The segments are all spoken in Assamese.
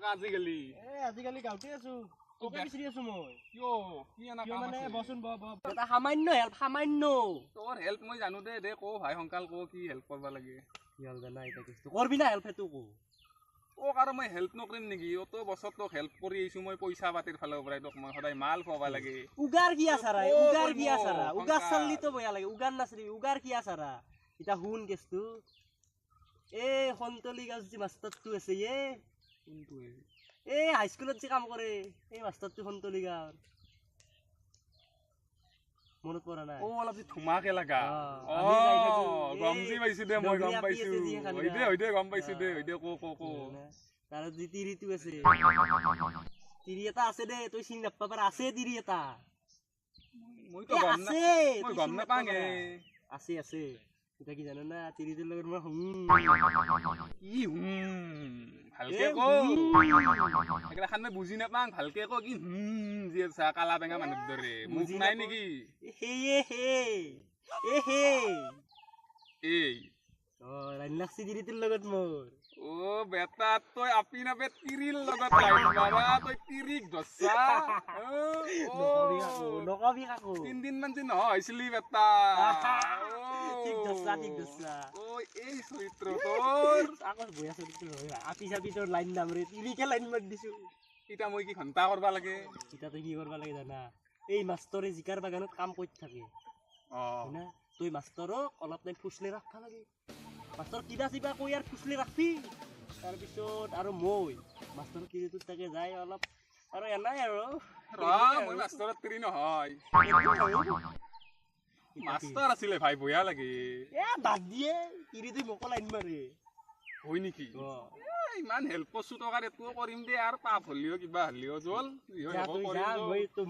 থাকা আজিকালি আজিকালি গাঁৱতে আছো তোকে বিচাৰি আছো মই কিয় কি আনা কাম মানে আছে বচোন এটা সামান্য হেল্প সামান্য তোৰ হেল্প মই জানো দে কো ভাই সংকাল কো কি হেল্প কৰবা লাগে কি হল জানা এটা কিছু কৰবি না হেল্প হেতু কো ও আৰু মই হেল্প নকৰিম নেকি অত বছৰ তোক হেল্প কৰি আহিছো মই পইচা পাতিৰ ফালৰ পৰাই তোক মই সদায় মাল খুৱাবা লাগে উগাৰ কি আছাৰা উগাৰ চাললি তো বয়া লাগে উগাৰ নাছৰি উগাৰ কি আছাৰা ইটা হুন কেছটো এ সন্তলি গাছ যি মাষ্টাৰটো আছে কোনটো এ হাই স্কুলত যে কাম কৰে এই মাষ্টাৰটো সন্তলি গাঁৱৰ মনত পৰা নাই ও অলপ ধুমাকে লাগা গমজি পাইছো দে মই গম পাইছো হৈ দে গম পাইছো দে কো তাৰ যি তিৰিটো আছে তিৰি এটা আছে দে তই চিনি নাপা পাৰ আছে তিৰি এটা মইতো গম নাপাঙে আছে এটা কি জানো না তিৰিটোৰ লগত মই কি ভালকে কো একলা খান মই বুজি নাপাং ভালকে কো কি যি চা কালা বেঙা মানুহ দৰে মুখ নাই নেকি এই লাইনলাক্সি তিৰিটোৰ লগত মোৰ ও বেটা তই আপি নাপে তিৰিৰ লগত লাইন মাৰা তই তিৰিক দছা নকবি কাকো 3 দিন মান যে নহইছিলি বেটা ঠিক দছা ও এই চৰিত্ৰ তোৰ আগৰ বয়া চৰিত্ৰ হয় আপি চাপি তোৰ লাইন নামৰে তিৰিকে লাইন মাৰ দিছো ইটা মই কি ঘন্টা কৰবা লাগে ইটা তই কি কৰবা লাগে জানা এই মাষ্টৰে জিকাৰ বাগানত কাম কৰি থাকে না তুই মাষ্টৰক অলপ টাইম ফুসলে ৰাখবা লাগে মাষ্টৰ কিবা চিবা কৈ আৰু ফুসলে ৰাখবি তাৰপিছত আৰু মই মাষ্টৰ তিৰিটোত তাকে যায় অলপ আৰু এনাই আৰু মই মাষ্টৰত তিৰি নহয় মাষ্টৰ আছিলে ভাই বয়া লাগে বাদ দিয়ে তিৰিটো মোকো লাইন মাৰে হয় নেকি ইমান হেল্প কৰছো টকাৰ এটো কৰিম দে আৰু পাপ হলিও কিবা হলিও জল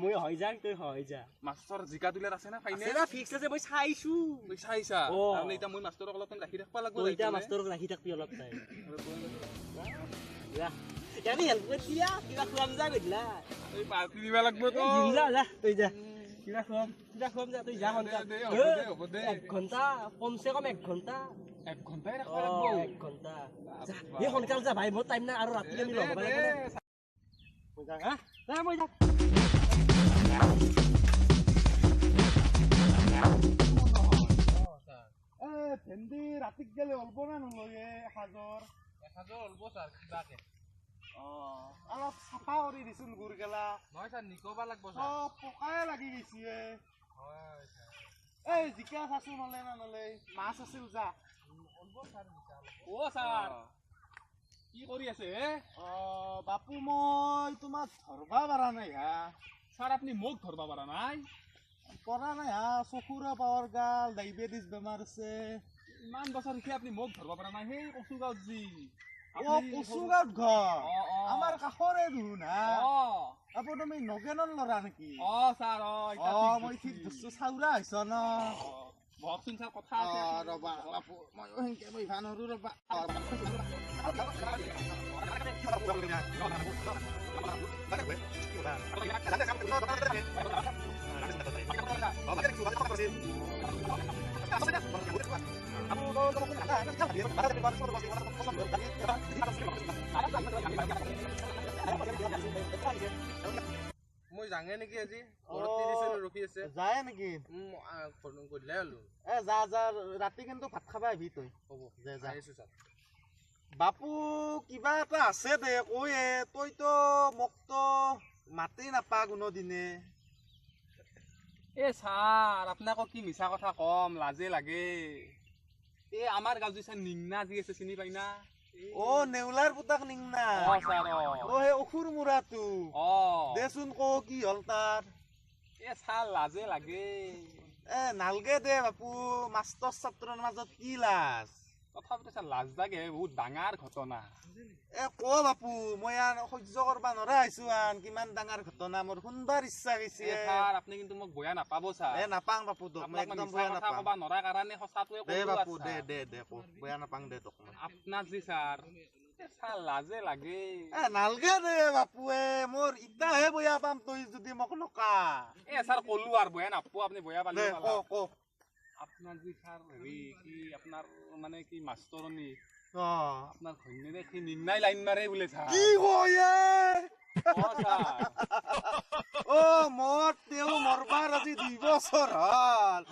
মই হৈ যাং তই হৈ যা মাষ্টৰ জিকা দিলে আছে না ফাইনে আছে ফিক্স আছে মই চাইছো মই চাইছা মানে এটা মই মাষ্টৰক অলপ টাইম ৰাখি থাকবা লাগব তই মাষ্টৰক ৰাখি থাকবি অলপ টাইম ইয়ানি হেল্প কৰি দিয়া কিবা খুৱাম যা গইলা এই পাৰ্টি দিবা লাগব তো যা তই যা কিবা খুৱাম যা তই যা হ'ব দে 1 ঘন্টা কমসে কম 1 ঘন্টা 1 ঘন্টাই ৰাখবা লাগব 1 ঘন্টা এই সোনকাল যা ভাই মোৰ টাইম নাই আৰু ৰাতি আমি লগ হ'ব লাগিব মই যা মই যা ভেন্দি ৰাতিক গেলে অলব না নলগে 1000 অলব স্যাৰ কিবাকে অলপ সাফা কৰি দিছোন গুৰ গেলা নহয় স্যার নিকবা লাগব স্যার পকাই লাগি গেছি হয় স্যার এই জিকা খাসু নলে না নলে মাছ আছিল যা অলব স্যার ও স্যার কি কৰি আছে বাপু মই তোমাক ধৰবা পাৰা নাই হা স্যাৰ আপনি মোক ধৰবা পাৰা নাই পৰা নাই হা চকুৰে পাৱাৰ গাল ডায়াবেটিস বেমাৰ আছে ইমান বছৰ কি আপনি মোক ধৰবা পাৰা নাই সেই কচুগাঁৱত যি কচুগাঁৱত ঘৰ আমাৰ কাষৰে দেখোন হা আপু তুমি নগেনৰ ল'ৰা নেকি স্যাৰ মই ঠিক বস্তু চাউৰা হৈছ ন বহকচোন স্যাৰ কথা আছে ৰবা বাপু মই হেনকে মই ভানৰো ৰবা মই যাঙে নেকি আজি ঘৰত ৰখি আছে যায় নেকি গধূলাই হলো যা ৰাতি কিন্তু ভাত খাবা আহিবি তই হ'ব যাইছো স্যাৰ বাপু কিবা এটা আছে দে কয়ে তইতো মোকতো মাতি নাপা কোনো দিনে স্যার আপনাকে কি মিছা কথা কম লাজে লাগে আমার গাঁও স্যার নিংনা যি আছে চিনি পাই না নেউলাৰ পুতাক নিংনা স্যাৰ হে অসুৰ মুৰাটো দেচোন ক কি হল তাৰ স্যাৰ লাজে লাগে নালগে দে বাপু মাষ্টৰ ছাত্ৰৰ মাজত কি লাজ তথাপিতো স্যাৰ লাজ লাগে বহুত ডাঙৰ ঘটনা ক বাপু মই আৰ সহ্য কৰবা নৰা আইছো আন কিমান ডাঙৰ ঘটনা মোৰ শুনবাৰ ইচ্ছা গৈছে স্যাৰ আপনি কিন্তু মোক বয়া নাপাব স্যাৰ নাপাং বাপু তোক মই একদম বয়া নাপাং কবা নৰা কাৰণে সঁচাটোৱে দে বাপু দে কো বয়া নাপাং দে তোক আপনাৰ জি স্যাৰ স্যাৰ লাজে লাগে নালগে দে বাপুৱে মোৰ ইটাহে বয়া পাম তই যদি মোক নকা স্যাৰ কলু আৰ বয়া নাপো আপনি বয়া পালে ক আপনাৰ জি স্যাৰ হেৰি কি আপনাৰ মানে কি মাষ্টৰনি আপোনাৰ ঘৈণীয়েৰে সি নিম্নাই লাইন মাৰে বোলে ছাৰ কি কয়ে ছাৰ মোৰ তেওঁ মৰবাৰ আজি 2 বছৰ হ'ল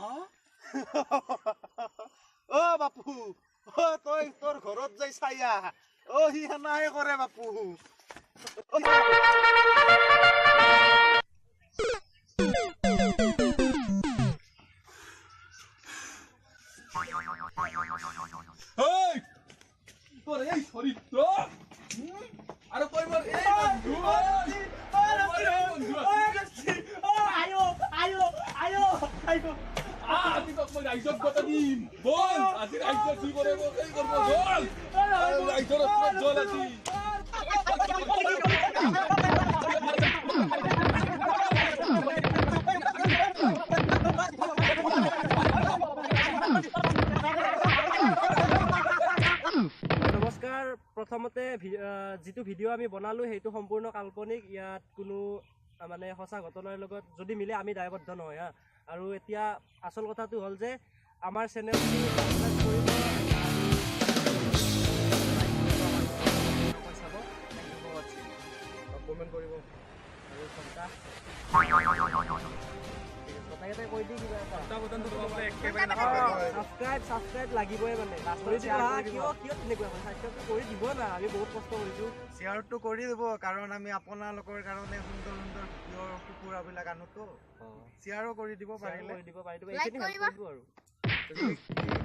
বাপু তই তোৰ ঘৰত যাই চাইয়া সি সেনাহে কৰে বাপু তোর এই চরিত্র আর কই মোর এই বন্ধু আজি তো মই রাইজক কথা দিম বল আজি রাইজক কি করে এই করব বল রাইজর জল আজি নমস্কাৰ প্ৰথমতে যিটো ভিডিঅ' আমি বনালোঁ সেইটো সম্পূৰ্ণ কাল্পনিক ইয়াত কোনো মানে সঁচা ঘটনাৰ লগত যদি মিলে আমি দায়বদ্ধ নহয় হা আৰু এতিয়া আচল কথাটো হ'ল যে আমাৰ চেনেলটো সাবস্ক্ৰাইব কৰিব আৰু কমেণ্ট কৰিব আৰু কথাকেইটাই কৈ দি কিবা ছাবস্ক্ৰাইব লাগিবই মানে কিয় তেনেকুৱা হয় ছাবস্ক্ৰাইবটো কৰি দিব না আমি বহুত কষ্ট কৰিছোঁ শ্বেয়াৰটো কৰি দিব কাৰণ আমি আপোনালোকৰ কাৰণে সুন্দৰ সুন্দৰ ভিডিঅ' কুকুৰাবিলাক আনোতো শ্বেয়াৰো কৰি দিব পাৰিলে এইখিনি হেল্প কৰিব আৰু